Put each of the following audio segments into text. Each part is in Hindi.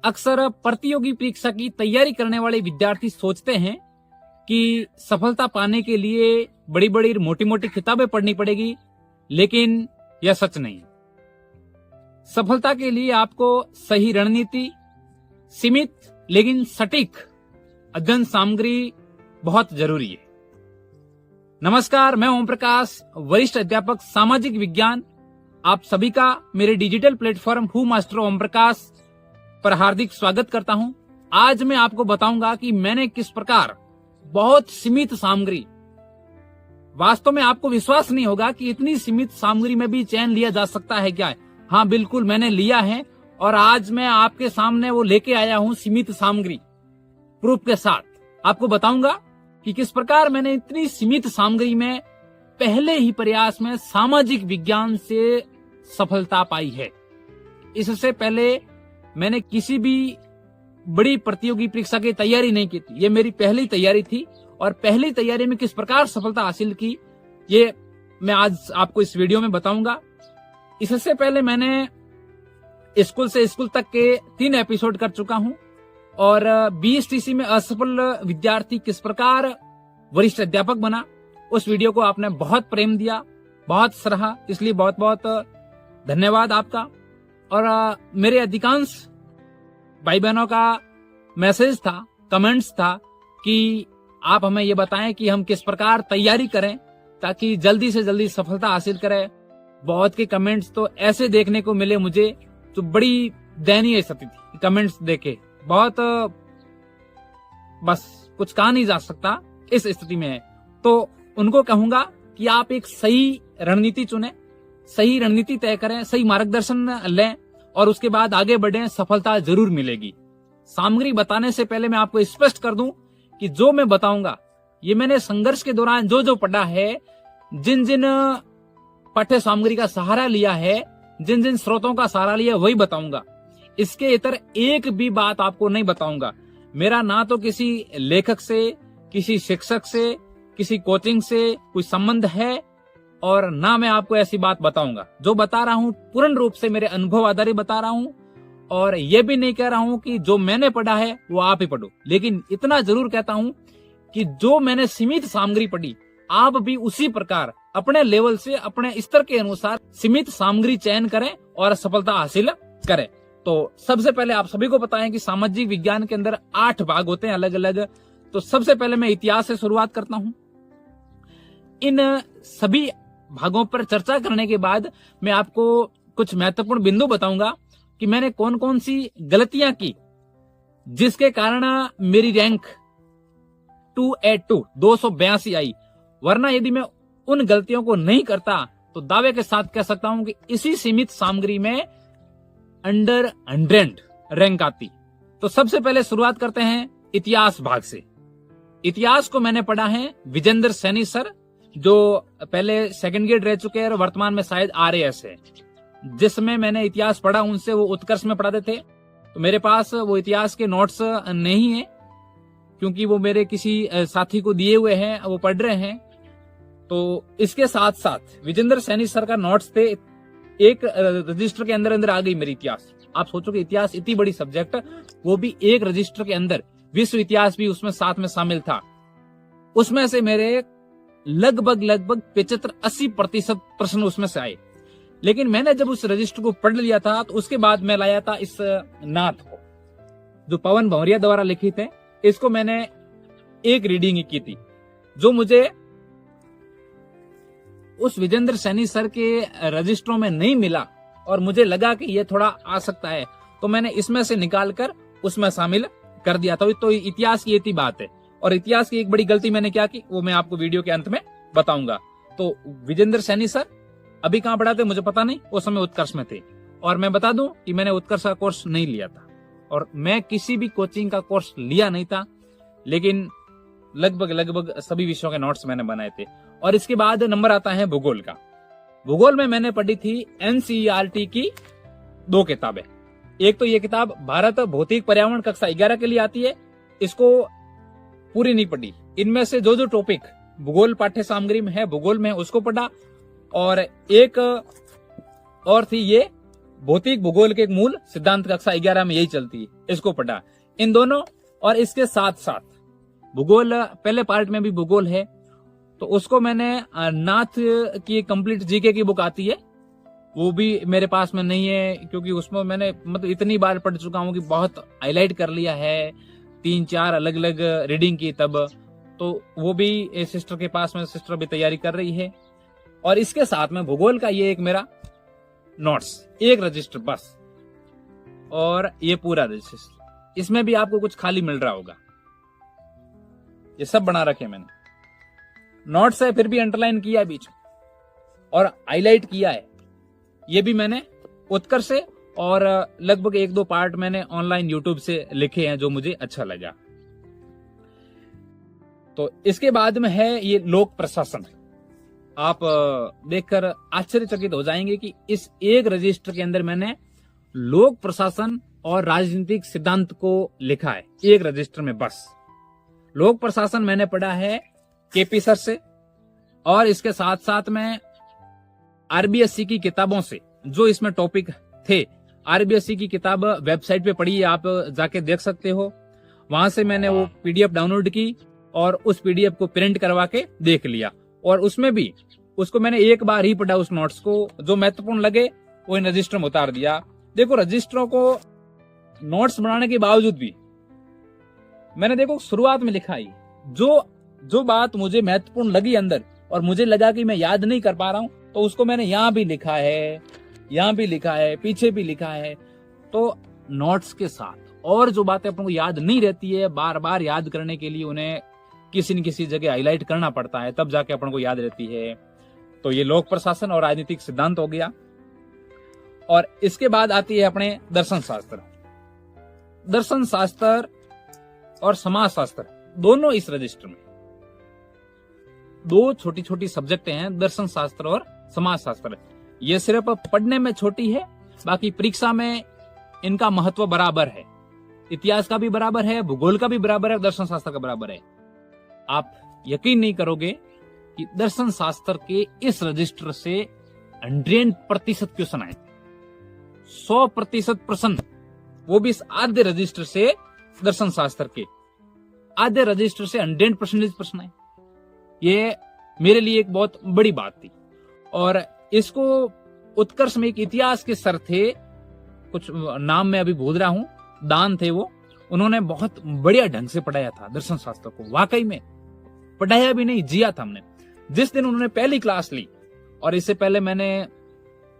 अक्सर प्रतियोगी परीक्षा की तैयारी करने वाले विद्यार्थी सोचते हैं कि सफलता पाने के लिए बड़ी बड़ी मोटी मोटी किताबें पढ़नी पड़ेगी, लेकिन यह सच नहीं। सफलता के लिए आपको सही रणनीति, सीमित लेकिन सटीक अध्ययन सामग्री बहुत जरूरी है। नमस्कार, मैं ओम प्रकाश, वरिष्ठ अध्यापक सामाजिक विज्ञान। आप सभी का मेरे digital platform who master Om Prakash पर हार्दिक स्वागत करता हूं। आज मैं आपको बताऊंगा कि मैंने किस प्रकार बहुत सीमित सामग्री, वास्तव में आपको विश्वास नहीं होगा कि इतनी सीमित सामग्री में भी चयन लिया जा सकता है क्या। हाँ, बिल्कुल मैंने लिया है और आज मैं आपके सामने वो लेके आया हूं सीमित सामग्री प्रूफ के साथ। आपको बताऊंगा कि किस प्रकार मैंने इतनी सीमित सामग्री में पहले ही प्रयास में सामाजिक विज्ञान से सफलता पाई है। इससे पहले मैंने किसी भी बड़ी प्रतियोगी परीक्षा की तैयारी नहीं की थी। ये मेरी पहली तैयारी थी और पहली तैयारी में किस प्रकार सफलता हासिल की, ये मैं आज आपको इस वीडियो में बताऊंगा। इससे पहले मैंने स्कूल से स्कूल तक के 3 एपिसोड कर चुका हूं और BSTC में असफल विद्यार्थी किस प्रकार वरिष्ठ अध्यापक बना, उस वीडियो को आपने बहुत प्रेम दिया, बहुत सराहा, इसलिए बहुत बहुत धन्यवाद आपका। और मेरे अधिकांश भाई बहनों का मैसेज था, कमेंट्स था कि आप हमें ये बताएं कि हम किस प्रकार तैयारी करें ताकि जल्दी से जल्दी सफलता हासिल करें। बहुत के कमेंट्स तो ऐसे देखने को मिले मुझे, तो बड़ी दयनीय स्थिति थी कमेंट्स देखे। बहुत बस कुछ कहा नहीं जा सकता इस स्थिति में है। तो उनको कहूंगा कि आप एक सही रणनीति चुनें, सही रणनीति तय करें, सही मार्गदर्शन लें और उसके बाद आगे बढ़ें, सफलता जरूर मिलेगी। सामग्री बताने से पहले मैं आपको स्पष्ट कर दूं कि जो मैं बताऊंगा ये मैंने संघर्ष के दौरान जो जो पढ़ा है, जिन जिन पाठ्य सामग्री का सहारा लिया है, जिन जिन स्रोतों का सहारा लिया, वही बताऊंगा। इसके इतर एक भी बात आपको नहीं बताऊंगा। मेरा ना तो किसी लेखक से, किसी शिक्षक से, किसी कोचिंग से कोई संबंध है और ना मैं आपको ऐसी बात बताऊंगा। जो बता रहा हूं पूर्ण रूप से मेरे अनुभव आधारित बता रहा हूं और ये भी नहीं कह रहा हूं कि जो मैंने पढ़ा है वो आप ही पढ़ो, लेकिन इतना जरूर कहता हूं कि जो मैंने सीमित सामग्री पढ़ी, आप भी उसी प्रकार अपने लेवल से, अपने स्तर के अनुसार सीमित सामग्री चयन करें और सफलता हासिल करें। तो सबसे पहले आप सभी को पता है कि सामाजिक विज्ञान के अंदर 8 भाग होते हैं अलग अलग। तो सबसे पहले मैं इतिहास से शुरुआत करता हूं। इन सभी भागों पर चर्चा करने के बाद मैं आपको कुछ महत्वपूर्ण बिंदु बताऊंगा कि मैंने कौन कौन सी गलतियां की जिसके कारण मेरी रैंक 282 282 आई। वरना यदि मैं उन गलतियों को नहीं करता तो दावे के साथ कह सकता हूं कि इसी सीमित सामग्री में अंडर 100 रैंक आती। तो सबसे पहले शुरुआत करते हैं इतिहास भाग से। इतिहास को मैंने पढ़ा है विजेंद्र सैनी सर, जो पहले 2nd ग्रेड रह चुके हैं और वर्तमान में शायद RAS है। जिसमें मैंने इतिहास पढ़ा उनसे, वो उत्कर्ष में पढ़ाते थे। तो मेरे पास वो इतिहास के नोट्स नहीं है क्योंकि वो मेरे किसी साथी को दिए हुए हैं, वो पढ़ रहे हैं। तो इसके साथ साथ विजेंद्र सैनी सर का नोट्स थे, एक रजिस्टर के अंदर अंदर आ गई मेरी इतिहास। आप सोचो कि इतिहास इतनी बड़ी सब्जेक्ट, वो भी एक रजिस्टर के अंदर, विश्व इतिहास भी उसमें साथ में शामिल था। उसमें से मेरे लगभग 75-80% प्रश्न उसमें से आए। लेकिन मैंने जब उस रजिस्टर को पढ़ लिया था तो उसके बाद मैं लाया था इस नाथ को, जो पवन भंवरिया द्वारा लिखित है। इसको मैंने एक रीडिंग की थी, जो मुझे उस विजेंद्र सैनी सर के रजिस्टरों में नहीं मिला और मुझे लगा कि ये थोड़ा आ सकता है, तो मैंने इसमें से निकालकर उसमें शामिल कर दिया था। तो इतिहास की इतनी बात है। और इतिहास की एक बड़ी गलती मैंने क्या की, वो मैं आपको वीडियो के अंत में बताऊंगा। तो विजेंद्र सैनी सर अभी कहां पढ़ाते मुझे पता नहीं, उस समय उत्कर्ष में थे। और मैं बता दूं कि मैंने उत्कर्ष का कोर्स नहीं लिया था और मैं किसी भी कोचिंग का कोर्स लिया नहीं था, लेकिन लगभग सभी विषयों के नोट्स मैंने बनाए थे। और इसके बाद नंबर आता है भूगोल का। भूगोल में मैंने पढ़ी थी NCERT की 2 किताबें। एक तो ये किताब भारत भौतिक पर्यावरण कक्षा 11 के लिए आती है, इसको पूरी नहीं पढ़ी। इनमें से जो जो टॉपिक भूगोल पाठ्य सामग्री में है, भूगोल में उसको पढ़ा। और एक और थी ये भौतिक भूगोल के एक मूल सिद्धांत कक्षा 11 में यही चलती है, इसको पढ़ा। इन दोनों और इसके साथ साथ भूगोल, पहले पार्ट में भी भूगोल है, तो उसको मैंने नाथ की कंप्लीट जीके की बुक आती है, वो भी मेरे पास में नहीं है, क्योंकि उसमें मैंने मतलब इतनी बार पढ़ चुका हूं कि बहुत हाईलाइट कर लिया है, 3-4 अलग अलग रीडिंग की तब, तो वो भी सिस्टर के पास में, सिस्टर भी तैयारी कर रही है। और इसके साथ में भूगोल का ये एक मेरा नोट्स, एक रजिस्टर बस, और ये पूरा रजिस्टर, इसमें भी आपको कुछ खाली मिल रहा होगा, ये सब बना रखे मैंने। नोट्स है, फिर भी अंडरलाइन किया है बीच में और हाईलाइट किया है, ये भी मैंने उत्कर्ष से, और लगभग 1-2 पार्ट मैंने ऑनलाइन यूट्यूब से लिखे हैं जो मुझे अच्छा लगा। तो इसके बाद में है ये लोक प्रशासन। आप देखकर आश्चर्यचकित हो जाएंगे कि इस एक रजिस्टर के अंदर मैंने लोक प्रशासन और राजनीतिक सिद्धांत को लिखा है, एक रजिस्टर में बस। लोक प्रशासन मैंने पढ़ा है केपी सर से, और इसके साथ साथ में आरबीएससी की किताबों से, जो इसमें टॉपिक थे, आरबीएससी की किताब वेबसाइट पे पढ़ी है, आप जाके देख सकते हो, वहां से मैंने वो पीडीएफ डाउनलोड की और उस पीडीएफ को प्रिंट करवा के देख लिया, और उसमें भी उसको मैंने एक बार ही पढ़ा, उस नोट्स को, जो महत्वपूर्ण लगे वो इन रजिस्टर में उतार दिया। देखो, रजिस्टरों को नोट्स बनाने के बावजूद भी मैंने, देखो, शुरुआत में लिखा ही, जो बात मुझे महत्वपूर्ण लगी अंदर और मुझे लगा कि मैं याद नहीं कर पा रहा हूं, तो उसको मैंने यहां भी लिखा है, यहां भी लिखा है, पीछे भी लिखा है। तो नोट्स के साथ और जो बातें अपन को याद नहीं रहती है, बार बार याद करने के लिए उन्हें किसी न किसी जगह हाईलाइट करना पड़ता है, तब जाके अपन को याद रहती है। तो ये लोक प्रशासन और राजनीतिक सिद्धांत हो गया। और इसके बाद आती है अपने दर्शन शास्त्र। दर्शन शास्त्र और समाज शास्त्र दोनों इस रजिस्टर में, दो छोटी छोटी सब्जेक्ट हैं, दर्शन शास्त्र और समाज शास्त्र। ये सिर्फ पढ़ने में छोटी है, बाकी परीक्षा में इनका महत्व बराबर है। इतिहास का भी बराबर है, भूगोल का भी बराबर है, दर्शन शास्त्र का बराबर है। आप यकीन नहीं करोगे कि दर्शन शास्त्र के इस रजिस्टर से 100% क्वेश्चन आए, 100% प्रश्न, वो भी इस आधे रजिस्टर से, दर्शन शास्त्र के आधे रजिस्टर से 100% प्रश्न आए। ये मेरे लिए एक बहुत बड़ी बात थी। और इसको उत्कर्ष में एक इतिहास के सर थे, कुछ नाम मैं अभी भूल रहा हूं, दान थे वो, उन्होंने बहुत बढ़िया ढंग से पढ़ाया था दर्शन शास्त्र को। वाकई में पढ़ाया भी नहीं, जिया था हमने। जिस दिन उन्होंने पहली क्लास ली, और इससे पहले मैंने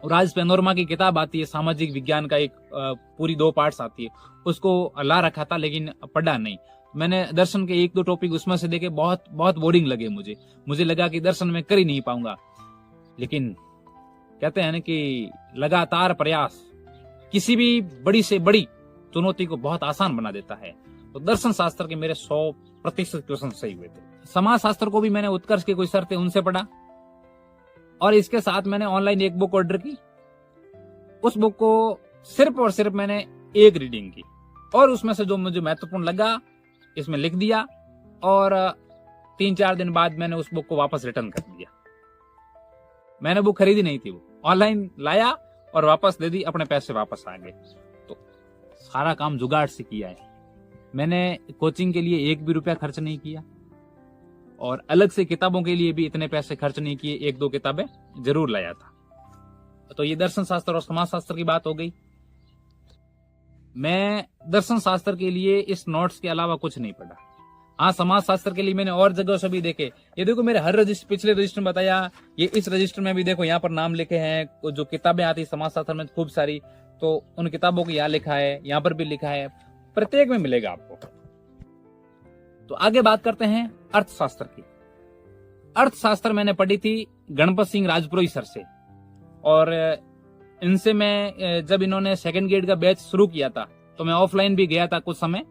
राज पेनोरमा की किताब आती है सामाजिक विज्ञान का, एक पूरी 2 पार्ट्स आती है, उसको ला रखा था, लेकिन पढ़ा नहीं। मैंने दर्शन के 1-2 टॉपिक उसमें से देखे, बहुत बहुत बोरिंग लगे मुझे लगा कि दर्शन में कर ही नहीं पाऊंगा। लेकिन कहते हैं ना कि लगातार प्रयास किसी भी बड़ी से बड़ी चुनौती को बहुत आसान बना देता है। तो दर्शन शास्त्र के मेरे 100% क्वेश्चन सही हुए थे। समाज शास्त्र को भी मैंने उत्कर्ष के कोई सर थे, उनसे पढ़ा, और इसके साथ मैंने ऑनलाइन एक बुक ऑर्डर की। उस बुक को सिर्फ और सिर्फ मैंने एक रीडिंग की, और उसमें से जो मुझे महत्वपूर्ण लगा इसमें लिख दिया, और 3-4 दिन बाद मैंने उस बुक को वापस रिटर्न कर दिया। मैंने बुक खरीदी नहीं थी, वो ऑनलाइन लाया और वापस दे दी, अपने पैसे वापस आ गए। तो सारा काम जुगाड़ से किया है मैंने। कोचिंग के लिए 1 भी रुपया खर्च नहीं किया, और अलग से किताबों के लिए भी इतने पैसे खर्च नहीं किए, 1-2 किताबें जरूर लाया था। तो ये दर्शन शास्त्र और समाज शास्त्र की बात हो गई। मैं दर्शन शास्त्र के लिए इस नोट्स के अलावा कुछ नहीं पढ़ा। हाँ, समाज शास्त्र के लिए मैंने और जगह से भी देखे। ये देखो, मेरे हर रजिस्टर, पिछले रजिस्टर में बताया, ये इस रजिस्टर में भी देखो, यहाँ पर नाम लिखे हैं। जो किताबें आती है समाज शास्त्र में खूब सारी, तो उन किताबों को यहाँ लिखा है, यहाँ पर भी लिखा है, प्रत्येक में मिलेगा आपको। तो आगे बात करते हैं अर्थशास्त्र की। अर्थशास्त्र मैंने पढ़ी थी गणपत सिंह राजपुरोही सर से, और इनसे मैं, जब इन्होंने 2nd ग्रेड का बैच शुरू किया था, तो मैं ऑफलाइन भी गया था कुछ समय,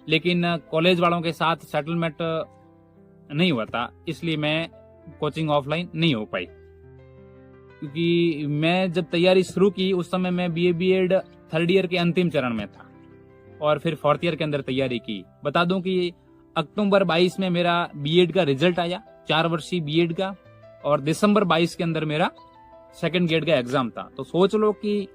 लेकिन कॉलेज वालों के साथ सेटलमेंट नहीं हुआ था, इसलिए मैं कोचिंग ऑफलाइन नहीं हो पाई। क्योंकि मैं जब तैयारी शुरू की उस समय मैं बीए बीएड 3rd ईयर के अंतिम चरण में था, और फिर 4th ईयर के अंदर तैयारी की। बता दूं कि अक्टूबर 22 में मेरा बीएड का रिजल्ट आया, 4 वर्षीय बीएड का, और दिसंबर 22 के अंदर मेरा 2nd ग्रेड का एग्जाम था। तो सोच लो कि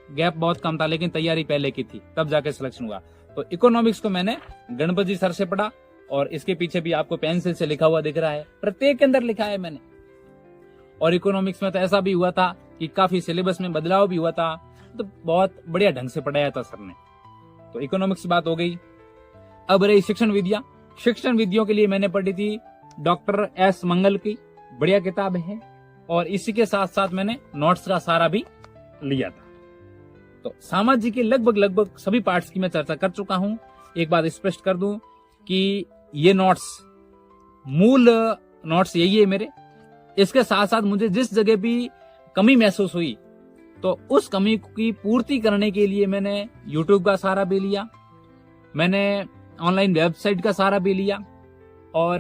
गैप बहुत कम था, लेकिन तैयारी पहले की थी, तब जाके सिलेक्शन हुआ। तो इकोनॉमिक्स को मैंने गणपति सर से पढ़ा, और इसके पीछे भी आपको पेंसिल से लिखा हुआ दिख रहा है, प्रत्येक के अंदर लिखा है मैंने। और इकोनॉमिक्स में तो ऐसा भी हुआ था कि काफी सिलेबस में बदलाव भी हुआ था, तो बहुत बढ़िया ढंग से पढ़ाया था सर ने। तो इकोनॉमिक्स की बात हो गई। अब रही शिक्षण विद्या। शिक्षण विधियों के लिए मैंने पढ़ी थी डॉक्टर एस मंगल की, बढ़िया किताब है, और इसी के साथ साथ मैंने नोट्स का सारा भी लिया था। तो सामाजिक के लगभग सभी पार्ट्स की मैं चर्चा कर चुका हूं। एक बात स्पष्ट कर दूं कि ये नोट्स, मूल नोट्स यही है मेरे। इसके साथ साथ मुझे जिस जगह भी कमी महसूस हुई, तो उस कमी की पूर्ति करने के लिए मैंने YouTube का सहारा भी लिया, मैंने ऑनलाइन वेबसाइट का सहारा भी लिया, और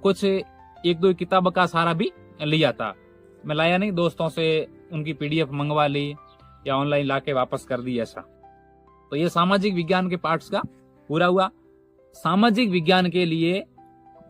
कुछ एक दो किताब का सहारा भी लिया था। मैं लाया नहीं, दोस्तों से उनकी PDF मंगवा ली या ऑनलाइन लाके वापस कर दी ऐसा। तो ये सामाजिक विज्ञान के पार्ट्स का पूरा हुआ। सामाजिक विज्ञान के लिए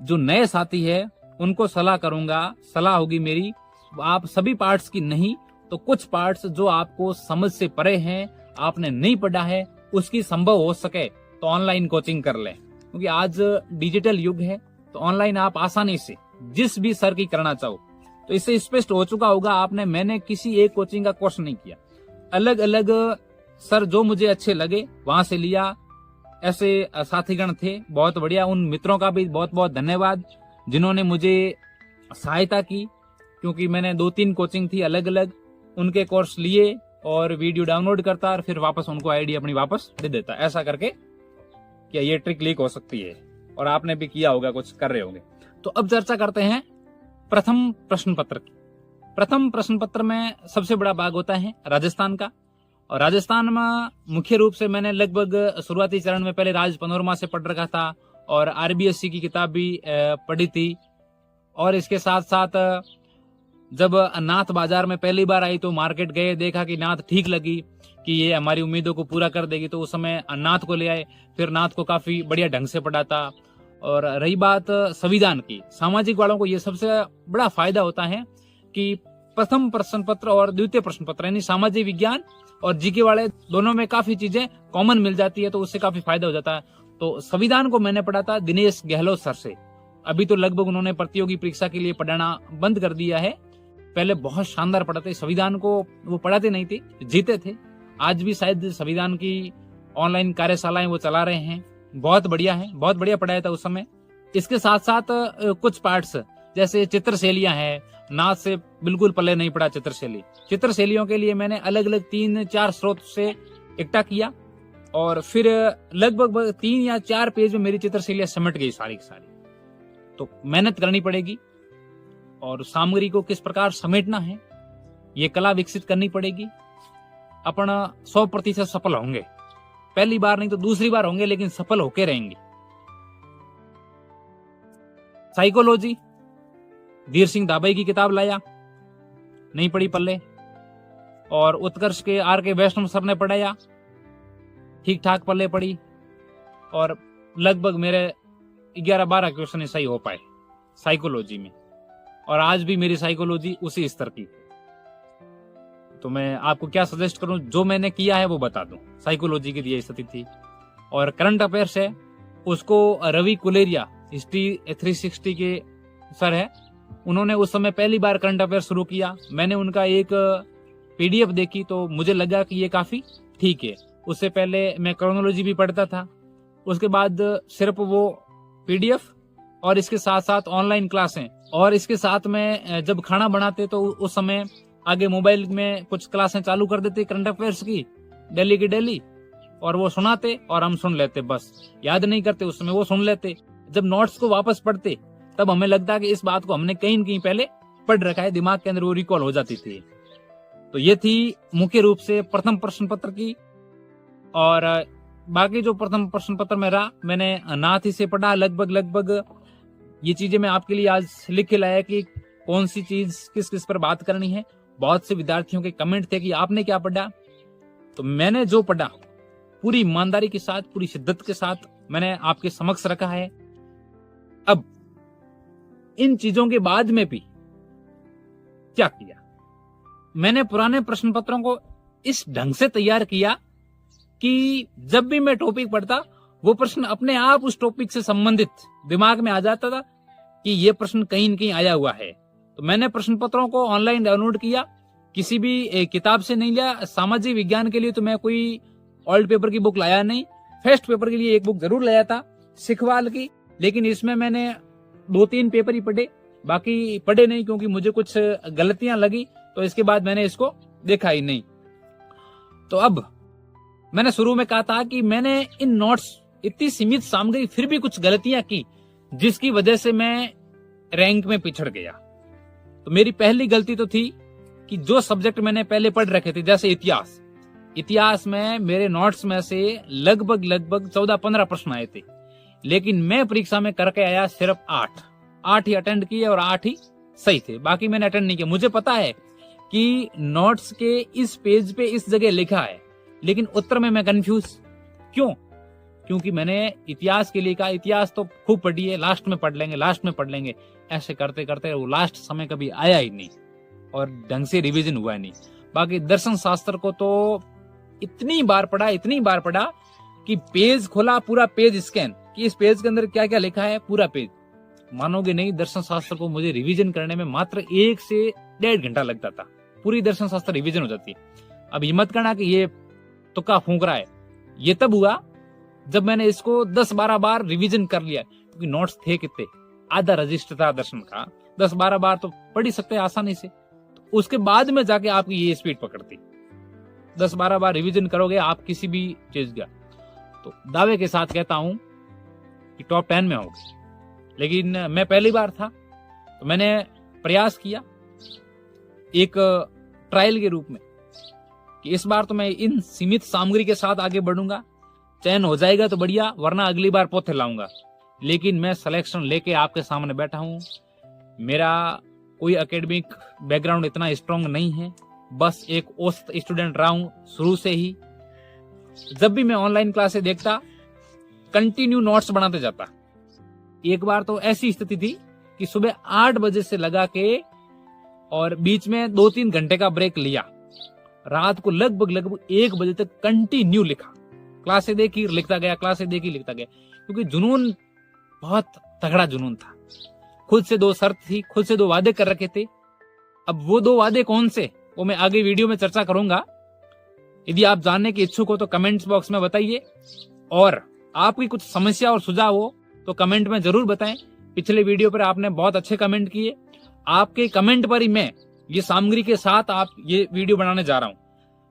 जो नए साथी है उनको सलाह करूंगा, सलाह होगी मेरी, आप सभी पार्ट्स की नहीं तो कुछ पार्ट्स जो आपको समझ से परे हैं, आपने नहीं पढ़ा है, उसकी संभव हो सके तो ऑनलाइन कोचिंग कर लें, क्योंकि आज डिजिटल युग है। तो ऑनलाइन आप आसानी से जिस भी सर की करना चाहो, तो इससे स्पष्ट हो चुका होगा आपने, मैंने किसी एक कोचिंग का कोर्स नहीं किया, अलग अलग सर जो मुझे अच्छे लगे वहां से लिया। ऐसे साथीगण थे बहुत बढ़िया, उन मित्रों का भी बहुत बहुत धन्यवाद जिन्होंने मुझे सहायता की, क्योंकि मैंने 2-3 कोचिंग थी अलग अलग, उनके कोर्स लिए और वीडियो डाउनलोड करता और फिर वापस उनको आईडी अपनी वापस दे देता। ऐसा करके क्या ये ट्रिक लीक हो सकती है, और आपने भी किया होगा, कुछ कर रहे होंगे। तो अब चर्चा करते हैं प्रथम प्रश्न पत्र की। प्रथम प्रश्न पत्र में सबसे बड़ा भाग होता है राजस्थान का, और राजस्थान में मुख्य रूप से मैंने लगभग शुरुआती चरण में पहले राज पनोरमा से पढ़ रखा था, और RBSC की किताब भी पढ़ी थी। और इसके साथ साथ जब नाथ बाजार में पहली बार आई तो मार्केट गए, देखा कि नाथ ठीक लगी कि ये हमारी उम्मीदों को पूरा कर देगी, तो उस समय नाथ को ले आए, फिर नाथ को काफी बढ़िया ढंग से पढ़ा था। और रही बात संविधान की, सामाजिक वालों को ये सबसे बड़ा फायदा होता है कि प्रथम प्रश्न पत्र और द्वितीय प्रश्न पत्र यानी सामाजिक विज्ञान और जीके वाले दोनों में काफी चीजें कॉमन मिल जाती है, तो उससे काफी फायदा हो जाता है। तो संविधान को मैंने पढ़ा था दिनेश गहलोत सर से। अभी तो लगभग उन्होंने प्रतियोगी परीक्षा के लिए पढ़ाना बंद कर दिया है, पहले बहुत शानदार पढ़ाते। संविधान को वो पढ़ाते नहीं थे, जीते थे। आज भी शायद संविधान की ऑनलाइन कार्यशालाएं वो चला रहे हैं, बहुत बढ़िया है, बहुत बढ़िया पढ़ाया था उस समय। इसके साथ साथ कुछ पार्ट्स जैसे चित्रशैलियां हैं, नाथ से बिल्कुल पल्ले नहीं पड़ा चित्रशैली। चित्रशैलियों के लिए मैंने अलग अलग 3-4 स्रोत से इकट्ठा किया, और फिर लगभग 3 या 4 पेज में मेरी चित्रशैलियां सिमट गई सारी की सारी। तो मेहनत करनी पड़ेगी, और सामग्री को किस प्रकार समेटना है ये कला विकसित करनी पड़ेगी। अपन 100% सफल होंगे, पहली बार नहीं तो दूसरी बार होंगे, लेकिन सफल होके रहेंगे। साइकोलॉजी धीर सिंह दाबई की किताब लाया, नहीं पढ़ी पल्ले, और उत्कर्ष के RK वैष्णव सर ने पढ़ाया, ठीक ठाक पल्ले पढ़ी, और लगभग मेरे 11-12 क्वेश्चन सही हो पाए साइकोलॉजी में, और आज भी मेरी साइकोलॉजी उसी स्तर की। तो मैं आपको क्या सजेस्ट करूं, जो मैंने किया है वो बता दूं। साइकोलॉजी की ये स्थिति थी। और करंट अफेयर्स है, उसको रवि कुलेरिया हिस्ट्री 360 के सर है, उन्होंने उस समय पहली बार करंट अफेयर शुरू किया। मैंने उनका एक PDF देखी तो मुझे लगा कि ये काफी ठीक है। उससे पहले मैं क्रोनोलॉजी भी पढ़ता था, उसके बाद सिर्फ वो PDF और इसके साथ साथ ऑनलाइन क्लासें, और इसके साथ में जब खाना बनाते तो उस समय आगे मोबाइल में कुछ क्लासें चालू कर देते करंट अफेयर्स की, डेली की डेली, और वो सुनाते और हम सुन लेते, बस याद नहीं करते उस समय, वो सुन लेते। जब नोट्स को वापस पढ़ते तब हमें लगता है कि इस बात को हमने कहीं न कहीं पहले पढ़ रखा है, दिमाग के अंदर वो रिकॉल हो जाती थी। तो ये थी मुख्य रूप से प्रथम प्रश्न पत्र की। और बाकी जो प्रथम प्रश्न पत्र में रहा, मैंने नाथ ही से पढ़ा लगभग। ये चीजें मैं आपके लिए आज लिख के लाया कि कौन सी चीज किस किस पर बात करनी है। बहुत से विद्यार्थियों के कमेंट थे कि आपने क्या पढ़ा, तो मैंने जो पढ़ा पूरी ईमानदारी के साथ, पूरी शिद्दत के साथ मैंने आपके समक्ष रखा है। अब इन चीजों के बाद में भी क्या किया, मैंने पुराने प्रश्न पत्रों को इस ढंग से तैयार किया कि जब भी मैं टॉपिक पढ़ता वो प्रश्न अपने आप उस टॉपिक से संबंधित दिमाग में आ जाता था कि ये प्रश्न कहीं न कहीं आया हुआ है। तो मैंने प्रश्न पत्रों को ऑनलाइन डाउनलोड किया, किसी भी किताब से नहीं लिया। सामाजिक विज्ञान के लिए तो मैं कोई ओल्ड पेपर की बुक लाया नहीं, फर्स्ट पेपर के लिए एक बुक जरूर लाया था सिखवाल की, लेकिन इसमें मैंने 2-3 पेपर ही पढ़े, बाकी पढ़े नहीं क्योंकि मुझे कुछ गलतियां लगी, तो इसके बाद मैंने इसको देखा ही नहीं। तो अब मैंने शुरू में कहा था कि मैंने इन नोट्स इतनी सीमित सामग्री फिर भी कुछ गलतियां की जिसकी वजह से मैं रैंक में पिछड़ गया। तो मेरी पहली गलती तो थी कि जो सब्जेक्ट मैंने पहले पढ़ रखे थे, जैसे इतिहास में मेरे नोट्स में से लगभग 14-15 प्रश्न आए थे, लेकिन मैं परीक्षा में करके आया सिर्फ 8 ही अटेंड किए और 8 ही सही थे, बाकी मैंने अटेंड नहीं किया। मुझे पता है कि नोट्स के इस पेज पे इस जगह लिखा है, लेकिन उत्तर में मैं कंफ्यूज क्यों? क्योंकि मैंने इतिहास के लिए कहा इतिहास तो खूब पढ़ी है, लास्ट में पढ़ लेंगे, ऐसे करते करते वो लास्ट समय कभी आया ही नहीं और ढंग से रिवीजन हुआ नहीं। बाकी दर्शन शास्त्र को तो इतनी बार पढ़ा कि पेज खोला, पूरा पेज स्कैन कि इस पेज के अंदर क्या क्या लिखा है, पूरा पेज। मानोगे नहीं, दर्शन शास्त्र को मुझे रिवीजन करने में मात्र 1 से 1.5 घंटा लगता था, पूरी दर्शन शास्त्र रिवीजन हो जाती है। अब हिम्मत करना कि ये तुक्का फूंक रहा है, ये तब हुआ जब मैंने इसको 10-12 बार रिवीजन कर लिया, क्योंकि नोट्स थे कितने, आधा रजिस्टर था दर्शन का, 10-12 बार तो पढ़ ही सकते आसानी से। तो उसके बाद में जाके आपकी ये स्पीड पकड़ती। 10-12 बार रिवीजन करोगे आप किसी भी चीज का, तो दावे के साथ कहता हूं कि टॉप 10 में होगी। लेकिन मैं पहली बार था तो मैंने प्रयास किया एक ट्रायल के रूप में कि इस बार तो मैं इन सीमित सामग्री के साथ आगे बढ़ूंगा, चयन हो जाएगा तो बढ़िया, वरना अगली बार पोथे लाऊंगा। लेकिन मैं सिलेक्शन लेके आपके सामने बैठा हूं। मेरा कोई एकेडमिक बैकग्राउंड इतना स्ट्रांग नहीं है, बस एक औसत स्टूडेंट रहा हूं शुरू से ही। जब भी मैं ऑनलाइन क्लासेस देखता, कंटिन्यू नोट्स बनाते जाता। एक बार तो ऐसी स्थिति थी कि सुबह 8 बजे से लगा के और बीच में 2-3 घंटे का ब्रेक लिया, रात को लगभग 1 बजे तक कंटिन्यू लिखा, क्लासें देखी लिखता गया, क्योंकि जुनून, बहुत तगड़ा जुनून था। खुद से 2 शर्त थी, खुद से 2 वादे कर रखे थे। अब वो 2 वादे कौन से, वो मैं आगे वीडियो में चर्चा करूंगा। यदि आप जानने के इच्छुक हो तो कमेंट्स बॉक्स में बताइए, और आपकी कुछ समस्या और सुझाव हो तो कमेंट में जरूर बताएं। पिछले वीडियो पर आपने बहुत अच्छे कमेंट किए, आपके कमेंट पर ही मैं ये सामग्री के साथ आप ये वीडियो बनाने जा रहा हूं।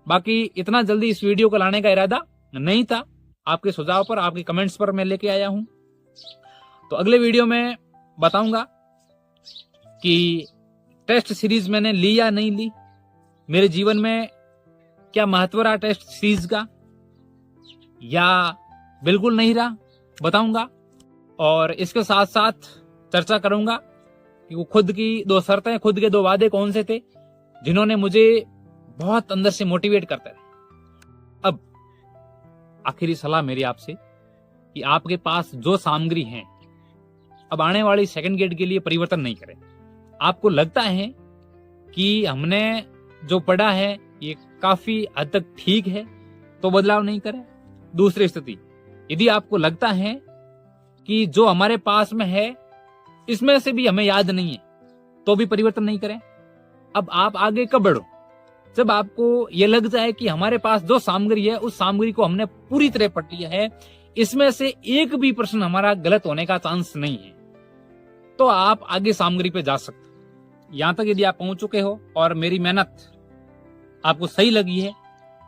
बाकी इतना जल्दी इस वीडियो को लाने का इरादा नहीं था, आपके सुझाव पर, आपके कमेंट्स पर मैं लेके आया हूं। तो अगले वीडियो में बताऊंगा कि टेस्ट सीरीज मैंने ली या नहीं ली, मेरे जीवन में क्या महत्व रहा टेस्ट सीरीज का, या बिल्कुल नहीं रहा, बताऊंगा। और इसके साथ साथ चर्चा करूंगा कि वो खुद की 2 शर्तें, खुद के 2 वादे कौन से थे जिन्होंने मुझे बहुत अंदर से मोटिवेट करते रहे। अब आखिरी सलाह मेरी आपसे कि आपके पास जो सामग्री है, अब आने वाली सेकंड गेट के लिए परिवर्तन नहीं करें। आपको लगता है कि हमने जो पढ़ा है ये काफी हद तक ठीक है, तो बदलाव नहीं करें। दूसरी स्थिति, यदि आपको लगता है कि जो हमारे पास में है इसमें से भी हमें याद नहीं है, तो भी परिवर्तन नहीं करें। अब आप आगे कब बढ़ो, जब आपको ये लग जाए कि हमारे पास जो सामग्री है उस सामग्री को हमने पूरी तरह पढ़ लिया है, इसमें से एक भी प्रश्न हमारा गलत होने का चांस नहीं है, तो आप आगे सामग्री पे जा सकते। यहां तक यदि आप पहुंच चुके हो और मेरी मेहनत आपको सही लगी है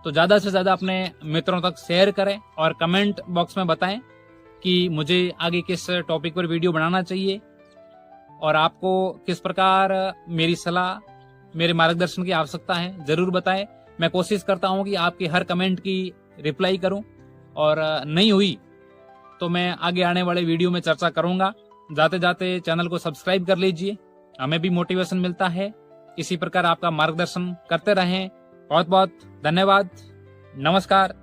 तो ज्यादा से ज्यादा अपने मित्रों तक शेयर करें और कमेंट बॉक्स में बताएं कि मुझे आगे किस टॉपिक पर वीडियो बनाना चाहिए और आपको किस प्रकार मेरी सलाह, मेरे मार्गदर्शन की आवश्यकता है, जरूर बताएं। मैं कोशिश करता हूं कि आपके हर कमेंट की रिप्लाई करूं, और नहीं हुई तो मैं आगे आने वाले वीडियो में चर्चा करूंगा। जाते जाते चैनल को सब्सक्राइब कर लीजिए, हमें भी मोटिवेशन मिलता है। इसी प्रकार आपका मार्गदर्शन करते रहें। बहुत बहुत धन्यवाद। नमस्कार।